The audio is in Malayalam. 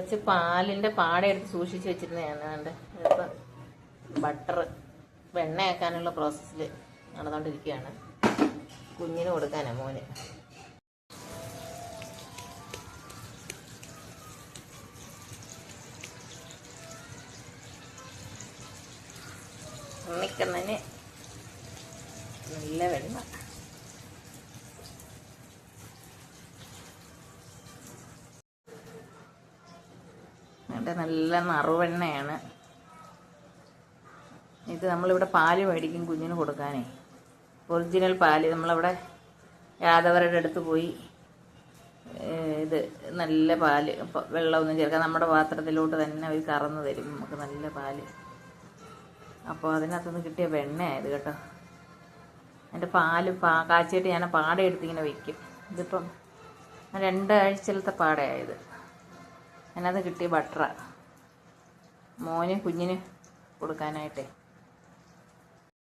കുറച്ച് പാലിൻ്റെ പാട എടുത്ത് സൂക്ഷിച്ച് വെച്ചിരുന്നതാണ്. അതുകൊണ്ട് ഇപ്പം ബട്ടർ വെണ്ണയാക്കാനുള്ള പ്രോസസ്സിൽ നടന്നുകൊണ്ടിരിക്കുകയാണ്. കുഞ്ഞിന് കൊടുക്കാനാണ്, മോന്. ഉണ്ണിക്കണ്ണന് നല്ല വെണ്ണ. നല്ല നറുവെണ്ണയാണ് ഇത്. നമ്മളിവിടെ പാല് മേടിക്കും കുഞ്ഞിന് കൊടുക്കാനേ. ഒറിജിനൽ പാല് നമ്മളവിടെ യാദവരുടെ അടുത്ത് പോയി ഇത് നല്ല പാല്, വെള്ളമൊന്നും ചേർക്കാം, നമ്മുടെ പാത്രത്തിലോട്ട് തന്നെ അവർ കറന്ന് തരും നമുക്ക് നല്ല പാല്. അപ്പോൾ അതിനകത്തുനിന്ന് കിട്ടിയ വെണ്ണയായത് കേട്ടോ. എൻ്റെ പാല് കാച്ചിയിട്ട് ഞാൻ പാട എടുത്തിങ്ങനെ വയ്ക്കും. ഇതിപ്പം 2 ആഴ്ചയിലത്തെ പാടയായത്. അതിനകത്ത് കിട്ടിയ ബട്ടറാണ് മോന് കുഞ്ഞിന് കൊടുക്കാനായിട്ടേ.